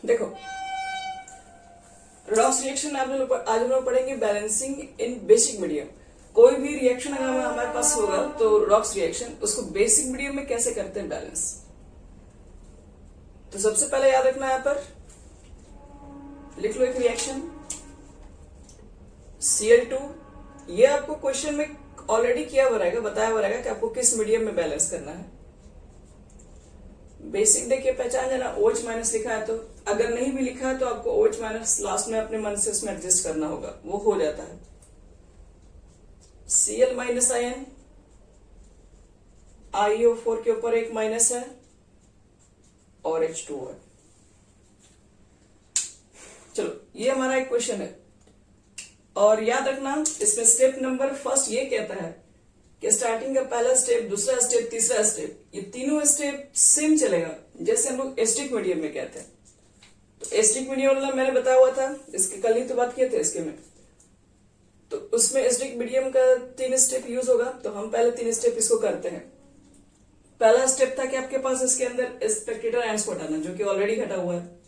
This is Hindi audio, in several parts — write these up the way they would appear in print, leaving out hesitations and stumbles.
देखो, रॉक्स रिएक्शन आज हम लोग पढ़ेंगे बैलेंसिंग इन बेसिक मीडियम। कोई भी रिएक्शन अगर हमारे पास होगा तो रॉक्स रिएक्शन उसको बेसिक मीडियम में कैसे करते हैं बैलेंस। तो सबसे पहले याद रखना, यहां पर लिख लो एक रिएक्शन Cl2। ये आपको क्वेश्चन में ऑलरेडी किया हुआ रहेगा, बताया हुआ रहेगा कि आपको किस मीडियम में बैलेंस करना है। बेसिक देखिए पहचान जाना, OH माइनस लिखा है तो, अगर नहीं भी लिखा है तो आपको OH माइनस लास्ट में अपने मन से उसमें एडजस्ट करना होगा, वो हो जाता है। Cl माइनस आयन IO4 के ऊपर एक माइनस है और H2O है। चलो, ये हमारा एक क्वेश्चन है और याद रखना इसमें स्टेप नंबर फर्स्ट ये कहता है कि स्टार्टिंग का पहला स्टेप, दूसरा स्टेप, तीसरा स्टेप, ये तीनों स्टेप सेम चलेगा जैसे हम लोग एसिडिक मीडियम में कहते हैं। तो एसिडिक मीडियम वाला मैंने बताया हुआ था, इसके कल ही तो बात किए थे इसके में। तो उसमें एसिडिक मीडियम का 3 स्टेप यूज होगा, तो हम पहले 3 स्टेप इसको करते हैं। पहला स्टेप था कि आपके पास इसके अंदर स्पेक्टेटर आयंस को हटाना, जो कि ऑलरेडी हटा हुआ है,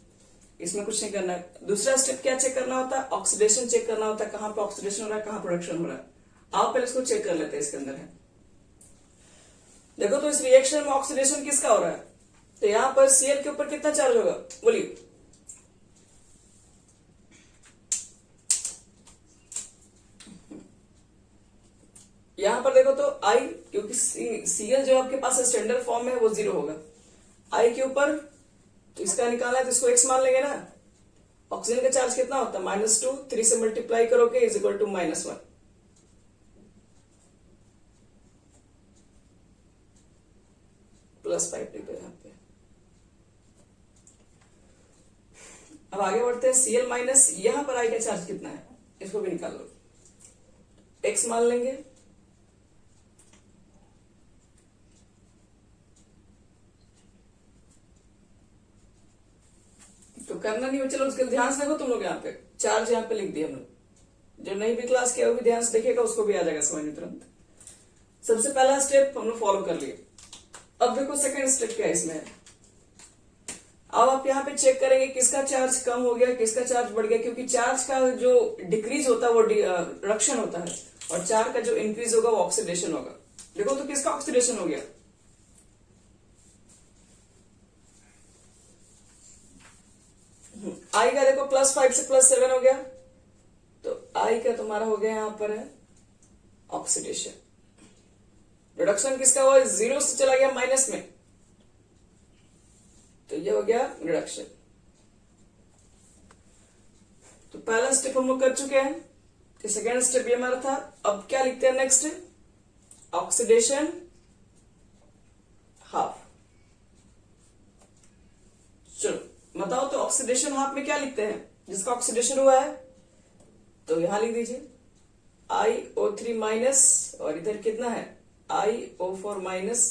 इसमें कुछ नहीं करना है। दूसरा स्टेप क्या चेक करना होता है? ऑक्सीडेशन चेक करना होता है, कहां पे ऑक्सीडेशन हो रहा है, कहां प्रोडक्शन हो रहा है। आप पहले इसको चेक कर लेते हैं, इसके अंदर है। देखो तो इस रिएक्शन में ऑक्सीडेशन किसका हो रहा है? तो यहां पर Cl के ऊपर कितना चार्ज होगा, बोलिए। यहां पर देखो तो I, क्योंकि Cl जो आपके पास स्टैंडर्ड फॉर्म में वो 0 होगा। I के ऊपर तो इसका निकालना है तो इसको x मान लेंगे ना। ऑक्सीजन का चार्ज कितना होता है? -2, 3 से मल्टीप्लाई करोगे इज इक्वल टू -1। +5 लिखो यहाँ पे। अब आगे बढ़ते हैं। Cl माइनस, यहां पर I का चार्ज कितना है, इसको भी निकाल लो। x मान लेंगे, तो करना नहीं हो, चलो उसके ध्यान से देखो तुम लोग। यहाँ पे चार्ज यहाँ पे लिख दिया हम लोग। जो नहीं भी क्लास किया वो भी ध्यान से देखेगा, उसको भी आ जाएगा समझ में तुरंत। सबसे पहला स्टेप हम लोग फॉलो कर लिए। अब देखो सेकंड स्टेप क्या है इसमें। अब आप यहाँ पे चेक करेंगे किसका चार्ज कम हो गया, किसका चार्ज बढ़ गया, क्योंकि चार्ज का जो डिक्रीज होता है वो रिडक्शन होता है, और चार्ज का जो इंक्रीज होगा वो ऑक्सीडेशन होगा। देखो तो किसका ऑक्सीडेशन हो गया? I का देखो +5 से +7 हो गया, तो I का तुम्हारा हो गया यहां पर है ऑक्सीडेशन। रिडक्शन किसका हुआ? 0 से चला गया माइनस में, तो ये हो गया रिडक्शन। तो पहला स्टेप हम लोग कर चुके हैं, तो सेकेंड स्टेप ये हमारा था। अब क्या लिखते हैं नेक्स्ट? Oxidation half. चलो बताओ तो ऑक्सीडेशन हाफ में क्या लिखते हैं? जिसका ऑक्सीडेशन हुआ है तो यहां लिख दीजिए IO3 माइनस, और इधर कितना है IO4 माइनस।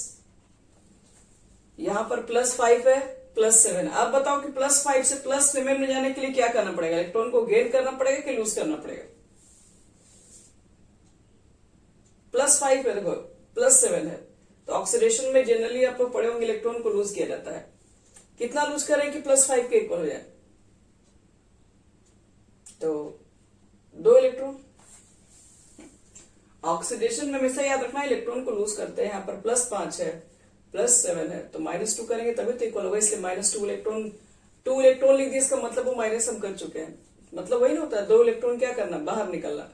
यहां पर +5 है, +7। अब बताओ कि +5 से +7 में जाने के लिए क्या करना पड़ेगा? इलेक्ट्रॉन को गेन करना पड़ेगा कि लूज करना पड़ेगा? +5 है, देखो +7 है, तो ऑक्सीडेशन में जनरली आप लोग पढ़े होंगे इलेक्ट्रॉन को लूज किया जाता है। कितना लूज करें कि +5 के इक्वल हो जाए? तो 2 इलेक्ट्रॉन। ऑक्सीडेशन में हमेशा याद रखना इलेक्ट्रॉन को लूज करते हैं। यहाँ पर +5 है, +7 है, तो -2 करेंगे तभी तो इक्वल होगा, इसलिए -2 इलेक्ट्रॉन। 2 इलेक्ट्रॉन लिख दिए, इसका मतलब वो माइनस हम कर चुके हैं। मतलब वही ना होता है, 2 इलेक्ट्रॉन क्या करना, बाहर निकलना।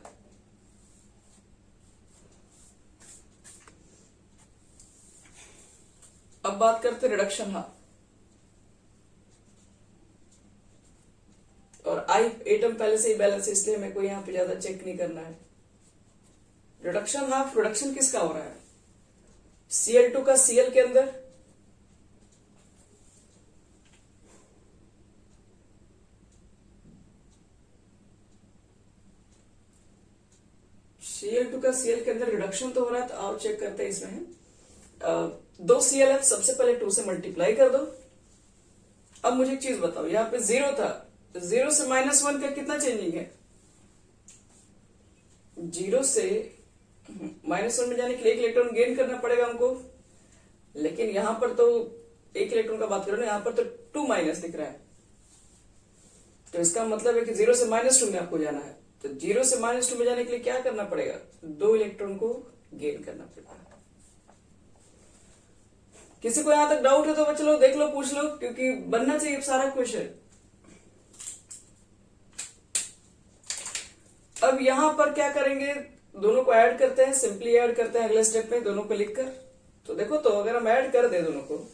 अब बात करते हैं रिडक्शन हाफ। और I एटम पहले से ही बैलेंस है, इसलिए मेरे को यहां पे ज्यादा चेक नहीं करना है। रिडक्शन हाफ, रिडक्शन किसका हो रहा है? Cl2 का Cl के अंदर, Cl2 का Cl के अंदर रिडक्शन तो हो रहा है। तो आओ चेक करते हैं इसमें। 2 Cl है, सबसे पहले 2 से मल्टीप्लाई कर दो। अब मुझे एक चीज बताओ, यहाँ पे 0 था, तो 0 से -1 का कितना चेंजिंग है? 0 से -1 में जाने के लिए 1 इलेक्ट्रॉन गेन करना पड़ेगा हमको, लेकिन यहां पर तो 1 इलेक्ट्रॉन का बात करो ना, यहां पर तो 2 माइनस दिख रहा है। तो इसका मतलब है कि 0 से -2 में आपको जाना है। तो 0 से -2 में जाने के लिए क्या करना पड़ेगा, 2 इलेक्ट्रॉन को गेन करना पड़ेगा। किसी को यहां तक डाउट है तो बच्चे लोग देख लो, पूछ लो, क्योंकि बनना चाहिए सारा क्वेश्चन। अब यहां पर क्या करेंगे, दोनों को ऐड करते हैं, सिंपली ऐड करते हैं अगले स्टेप में दोनों को लिखकर। तो देखो, तो अगर हम ऐड कर दे दोनों को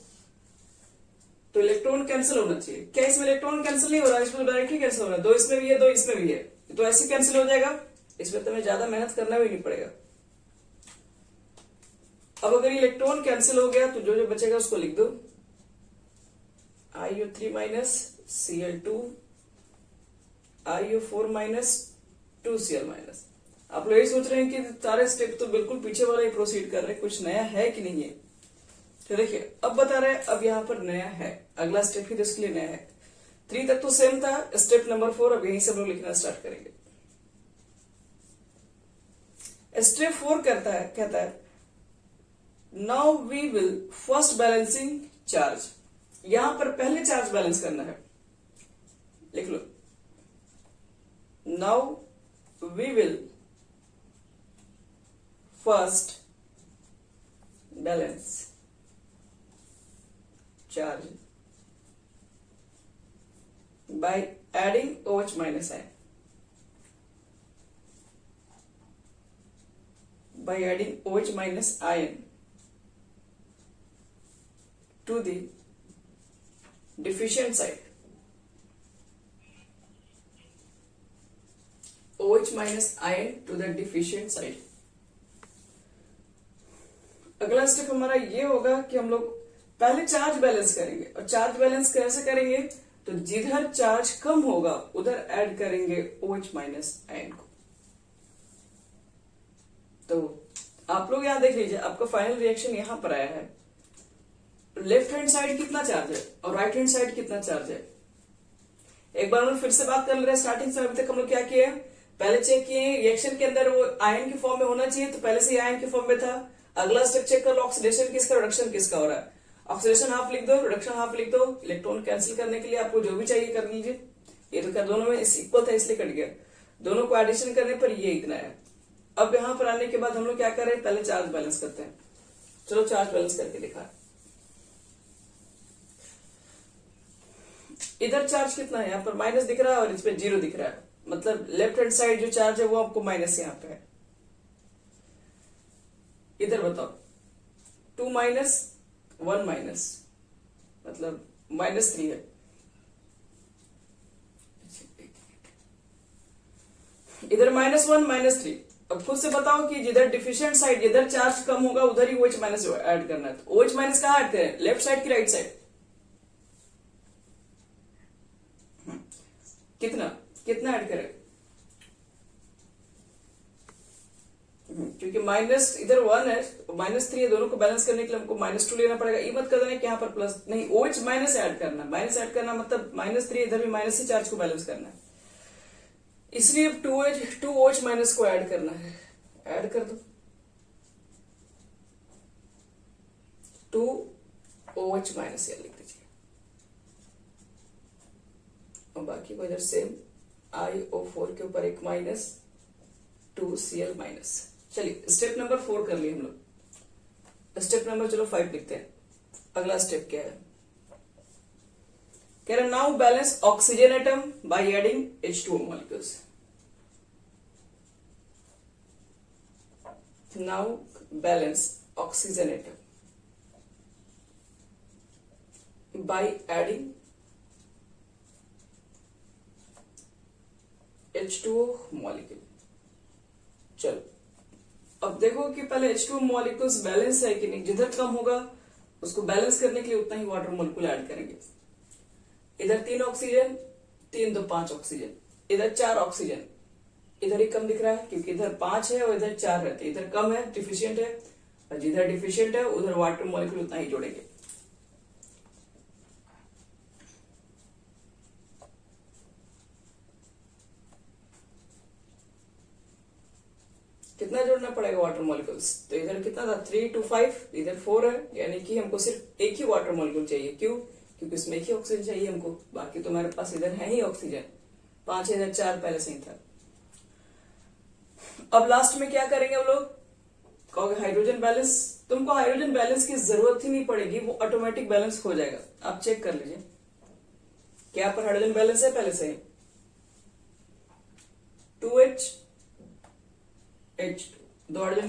तो इलेक्ट्रॉन कैंसिल होना चाहिए। क्या इसमें इलेक्ट्रॉन कैंसिल नहीं हो रहा है, इसमें डायरेक्टली कैंसिल हो रहा है। 2 इसमें भी है, 2 इसमें भी है, तो ऐसे कैंसिल हो जाएगा। इसमें तुम्हें ज्यादा मेहनत करना भी नहीं पड़ेगा। अब अगर इलेक्ट्रॉन कैंसिल हो गया तो जो जो बचेगा उसको लिख दो, IO3 minus Cl2 IO4 minus 2Cl minus. आप लोग यही सोच रहे हैं कि सारे स्टेप तो बिल्कुल पीछे वाला ही प्रोसीड कर रहे हैं, कुछ नया है कि नहीं है। तो देखिए, अब बता रहे हैं, अब यहां पर नया है, अगला स्टेप ही तो इसके लिए नया है। 3 तक तो सेम था, स्टेप नंबर 4 अब यहीं से हम लोग लिखना स्टार्ट करेंगे। स्टेप 4 कहता है now we will first balancing charge. यहां पर पहले चार्ज बैलेंस करना है, लिख लो, now we will first balance charge by adding OH minus ion. By adding OH minus ion to the deficient side. OH minus ion to the deficient side. अगला स्टेप हमारा ये होगा कि हम लोग पहले चार्ज बैलेंस करेंगे। और चार्ज बैलेंस कैसे करेंगे, तो जिधर चार्ज कम होगा उधर ऐड करेंगे OH माइनस आयन को। तो आप लोग यहां देख लीजिए, आपका फाइनल रिएक्शन यहां पर आया है। लेफ्ट हैंड साइड कितना चार्ज है और राइट हैंड साइड कितना चार्ज है, एक बार हम लोग फिर से बात कर ले रहे हैं। स्टार्टिंग से अभी तक हम लोग क्या किए, पहले चेक किए रिएक्शन के अंदर वो आयन के फॉर्म में होना चाहिए, तो पहले से ही आयन के फॉर्म में था। अगला स्टेप चेक कर लो, ऑक्सीडेशन किसका, रिडक्शन किसका हो रहा है। ऑक्सीडेशन हाफ लिख दो, रिडक्शन हाफ लिख दो। इलेक्ट्रॉन कैंसिल करने के लिए आपको जो भी चाहिए कर लीजिए। ये तो क्या दोनों में इक्वल था इसलिए कट गया, दोनों को एडिशन करने पर ये इतना है। अब यहां पर आने के बाद हम लोग क्या कर रहे हैं, पहले चार्ज बैलेंस करते हैं। चलो चार्ज बैलेंस करके दिखा। इधर चार्ज कितना है, यहाँ पर माइनस दिख रहा है और इसमें 0 दिख रहा है, मतलब लेफ्ट हैंड साइड जो चार्ज है वो आपको माइनस यहाँ पे है। इधर बताओ 2 माइनस 1 माइनस मतलब -3 है। इधर -1 -3। अब खुद से बताओ कि जिधर डिफिशिएंट साइड, जिधर चार्ज कम होगा उधर ही OH माइनस ऐड करना है। तो OH माइनस कहाँ ऐड करें, लेफ्ट साइड की राइट साइड, कितना कितना ऐड करें, क्योंकि माइनस इधर 1 है, -3 है, दोनों को बैलेंस करने के लिए हमको -2 लेना पड़ेगा। ये मत कर देना कि यहाँ पर प्लस नहीं, OH माइनस ऐड करना, माइनस ऐड करना मतलब -3, इधर भी माइनस से चार्ज को बैलेंस करना है, इसलिए 2OH माइनस को ऐड करना है। ऐड कर दो 2OH माइनस, लिख दीजिए, और बाकी को इधर सेम IO4 के ऊपर एक माइनस 2Cl माइनस। चलिए स्टेप नंबर 4 कर लिए हम लोग। स्टेप नंबर चलो 5 लिखते हैं। अगला स्टेप क्या है, कह रहे now balance oxygen atom by adding H2O molecules. Now balance oxygen atom by adding H2O molecule. चलो अब देखो कि पहले H2O मॉलिक्यूल्स बैलेंस है कि नहीं, जिधर कम होगा उसको बैलेंस करने के लिए उतना ही वाटर मॉलिक्यूल ऐड करेंगे। इधर 3 ऑक्सीजन, 3 2 5 ऑक्सीजन, इधर 4 ऑक्सीजन, इधर ही कम दिख रहा है क्योंकि इधर 5 है और इधर 4 है, तो इधर कम है, डिफिशियंट है, और जिधर डिफिशियंट है उधर वाटर मॉलिक्यूल उतना ही जोड़ेंगे। कितना जोड़ना पड़ेगा वाटर मॉलिक्यूल्स, तो इधर कितना था 3 2 5, इधर 4 है, यानी कि हमको सिर्फ एक ही वाटर मॉलिक्यूल चाहिए। क्यों, क्योंकि इसमें एक ही ऑक्सीजन चाहिए हमको, बाकी तो हमारे पास इधर है ही ऑक्सीजन, 5 इधर 4 पहले से ही था। अब लास्ट में क्या करेंगे हम लोग, कहोगे हाइड्रोजन बैलेंस। तुमको हाइड्रोजन बैलेंस की जरूरत ही नहीं पड़ेगी, वो ऑटोमेटिक बैलेंस हो जाएगा। आप चेक कर लीजिए क्या पर हाइड्रोजन बैलेंस है पहले से ही। 2H H2 दो हाइड्रोजन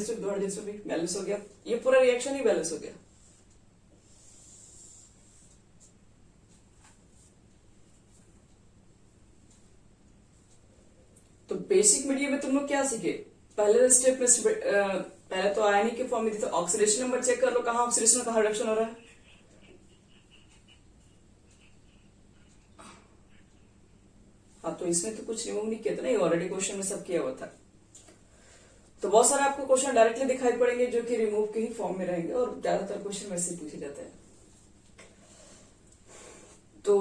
से भी बैलेंस हो गया। ये पूरा रिएक्शन ही बैलेंस हो गया। तो बेसिक मीडियम में तुम लोग क्या सीखे, पहले स्टेप में पहले तो आयनिक के फॉर्म में थी, तो ऑक्सीडेशन नंबर चेक कर लो, कहां ऑक्सीडेशन कहां रिडक्शन हो रहा है। हाँ, तो इसमें तो कुछ रिमूव नहीं किया था ना, ये ऑलरेडी क्वेश्चन में सब किया हुआ था। तो बहुत सारे आपको क्वेश्चन डायरेक्टली दिखाई पड़ेंगे जो कि रिमूव के ही फॉर्म में रहेंगे, और ज्यादातर क्वेश्चन वैसे ही पूछे जाते हैं। तो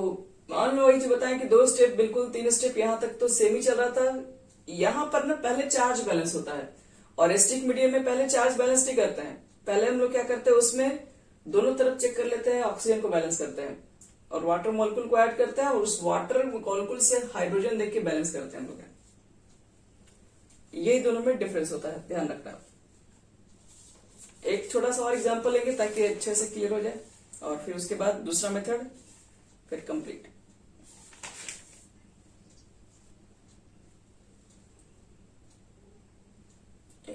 मान लो वही जो बताएं कि 2 स्टेप बिल्कुल 3 स्टेप यहां तक तो सेम ही चल रहा था। यहां पर ना पहले चार्ज बैलेंस होता है, और एसिडिक मीडियम में पहले चार्ज बैलेंस नहीं करते हैं। पहले हम लोग क्या करते हैं, उसमें दोनों तरफ चेक कर लेते हैं, ऑक्सीजन को बैलेंस करते हैं और वाटर मॉलिक्यूल को ऐड करते हैं, और उस वाटर मॉलिक्यूल से हाइड्रोजन देख के बैलेंस करते हैं हम लोग। यही दोनों में डिफरेंस होता है, ध्यान रखना। एक छोटा सा और एग्जांपल लेंगे ताकि अच्छे से क्लियर हो जाए, और फिर उसके बाद दूसरा मेथड, फिर कंप्लीट।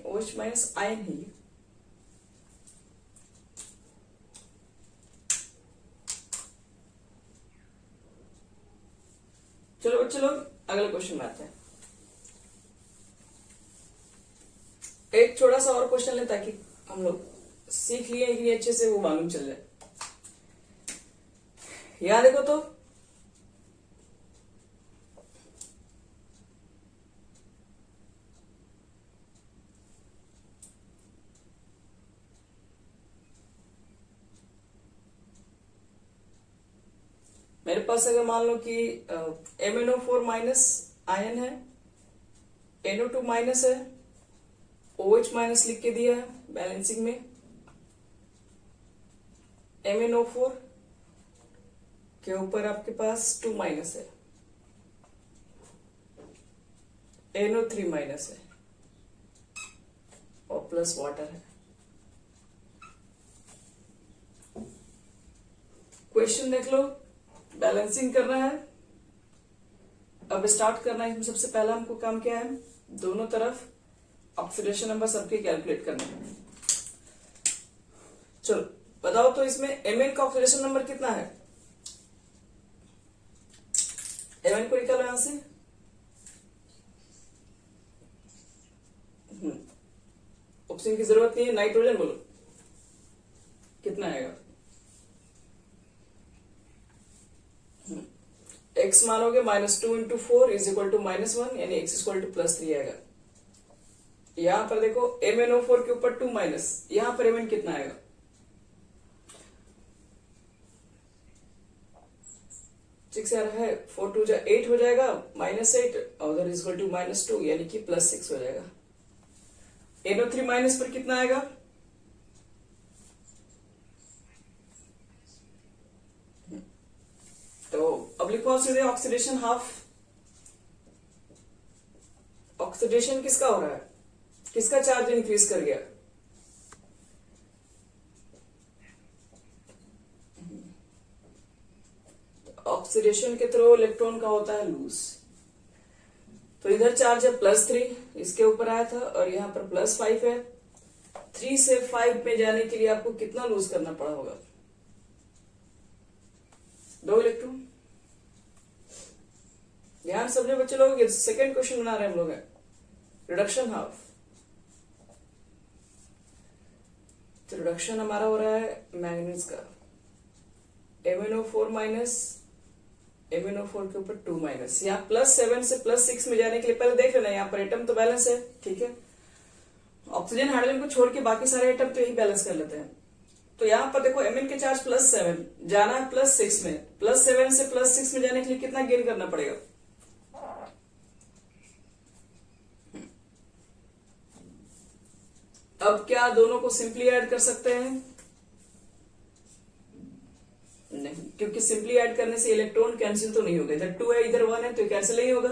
OH माइनस आयन है ये। चलो बच्चे लोग अगले क्वेश्चन में आते हैं। एक छोटा सा और क्वेश्चन लें ताकि हम लोग सीख लिए कि अच्छे से वो मालूम चल जाए। यहां देखो तो मेरे पास अगर मान लो कि MnO4 माइनस आयन है, NO2 माइनस है, OH माइनस लिख के दिया है बैलेंसिंग में, MnO4 के ऊपर आपके पास 2 माइनस है, NO3 माइनस है और प्लस वाटर है। क्वेश्चन देख लो, बैलेंसिंग करना है। अब स्टार्ट करना है। इसमें सबसे पहला हमको काम क्या है, दोनों तरफ ऑक्सीडेशन नंबर सबके कैलकुलेट करना है। चलो बताओ तो इसमें Mn का ऑक्सीडेशन नंबर कितना है। Mn को निकालो यहां से। ऑक्सीजन की जरूरत नहीं है, नाइट्रोजन बोलो कितना आएगा। x मानोगे -2 इंटू 4 इज इक्वल टू -1, यानी x इक्वल टू +3 आएगा। यहां पर देखो MnO4 के ऊपर 2 माइनस, यहां पर Mn कितना आएगा, 6 यार है, 4 2 8 हो जाएगा, -8 और उधर इज इक्वल टू -2 यानी कि +6 हो जाएगा। NO3 माइनस पर कितना आएगा, तो अब लिखो सीधे ऑक्सीडेशन हाफ। ऑक्सीडेशन किसका हो रहा है, किसका चार्ज इंक्रीज कर गया, ऑक्सीडेशन के थ्रू इलेक्ट्रॉन का होता है लूज। तो इधर चार्ज है +3, इसके ऊपर आया था, और यहां पर +5 है। 3 से 5 में जाने के लिए आपको कितना लूज करना पड़ा होगा, 2 इलेक्ट्रॉन। ध्यान समझे बच्चे लोग, ये सेकेंड क्वेश्चन बना रहे हैं हम लोग, रिडक्शन हाफ। तो रिडक्शन हमारा हो रहा है मैंगनीज का, MnO4 माइनस, MnO4 के ऊपर 2 माइनस। यहाँ +7 से +6 में जाने के लिए पहले देख लेना, यहाँ पर एटम तो बैलेंस है, ठीक है। ऑक्सीजन हाइड्रोजन को छोड़ के बाकी सारे एटम तो यही बैलेंस कर लेते हैं। तो यहाँ पर देखो Mn के चार्ज +7, जाना है +6 में, +7 से +6 में जाने के लिए कितना गेन करना पड़ेगा, अब क्या दोनों को सिंपली ऐड कर सकते हैं, नहीं। क्योंकि सिंपली ऐड करने से इलेक्ट्रॉन कैंसिल तो नहीं होगा, इधर 2 है इधर 1 है तो कैंसिल नहीं होगा,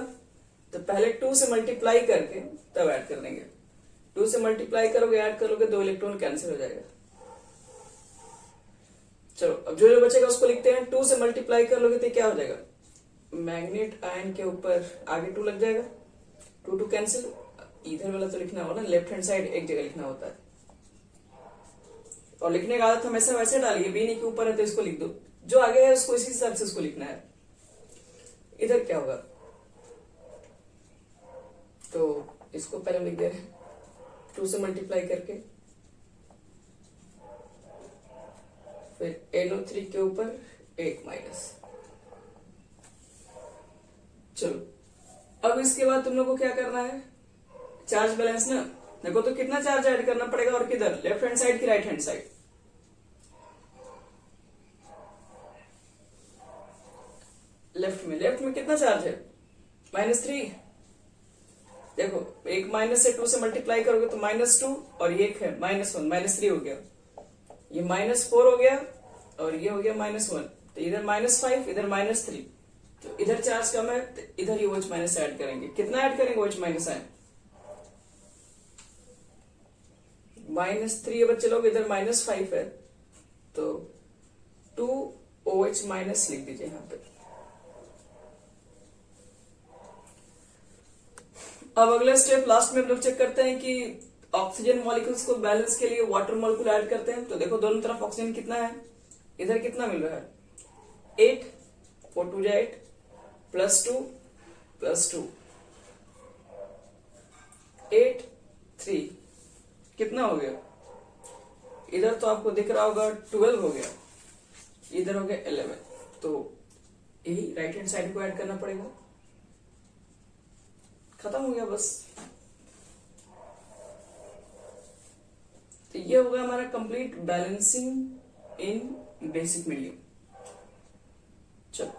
तो पहले 2 से मल्टीप्लाई करके तब ऐड कर देंगे। 2 से मल्टीप्लाई करोगे ऐड करोगे 2 इलेक्ट्रॉन कैंसिल हो जाएगा। चलो अब जो जो बचेगा उसको लिखते हैं। 2 से मल्टीप्लाई कर लोगे तो क्या हो जाएगा, मैग्नेट आयन के ऊपर आगे 2 लग जाएगा, 2 कैंसिल। इधर वाला तो लिखना होगा ना, लेफ्ट हैंड साइड एक जगह लिखना होता है, और लिखने का आदत हमेशा वैसे डालिए, बी के ऊपर है तो इसको लिख दो, जो आगे है उसको इसी हिसाब से उसको लिखना है। इधर क्या होगा, तो इसको पहले लिख दे रहे हैं 2 से मल्टीप्लाई करके, फिर NO3 के ऊपर 1 माइनस। चलो अब इसके बाद तुम लोग को क्या करना है, चार्ज बैलेंस ना। देखो तो कितना चार्ज ऐड करना पड़ेगा और किधर, लेफ्ट हैंड साइड की राइट हैंड साइड। लेफ्ट में कितना चार्ज है, -3। देखो एक माइनस से 2 से मल्टीप्लाई करोगे तो -2 और ये एक है -1, -3 हो गया, ये -4 हो गया और ये हो गया -1, तो इधर -5 इधर -3, तो इधर चार्ज कम है तो इधर ये OH माइनस ऐड करेंगे। कितना ऐड करेंगे OH माइनस आयन, -3 बच्चे लोग, इधर -5 है तो 2 OH माइनस लिख दीजिए यहाँ पे। अब अगला स्टेप लास्ट में हम लोग चेक करते हैं कि ऑक्सीजन मॉलिक्यूल्स को बैलेंस के लिए वाटर मॉलिक्यूल ऐड करते हैं। तो देखो दोनों तरफ ऑक्सीजन कितना है, इधर कितना मिल रहा है 8, 4 2 8 +2 +2 8 3 कितना हो गया, इधर तो आपको दिख रहा होगा 12 हो गया, इधर हो गया 11, तो यही राइट हैंड साइड को ऐड करना पड़ेगा। खत्म हो गया बस। तो ये होगा हमारा कंप्लीट बैलेंसिंग इन बेसिक मीडियम। चलो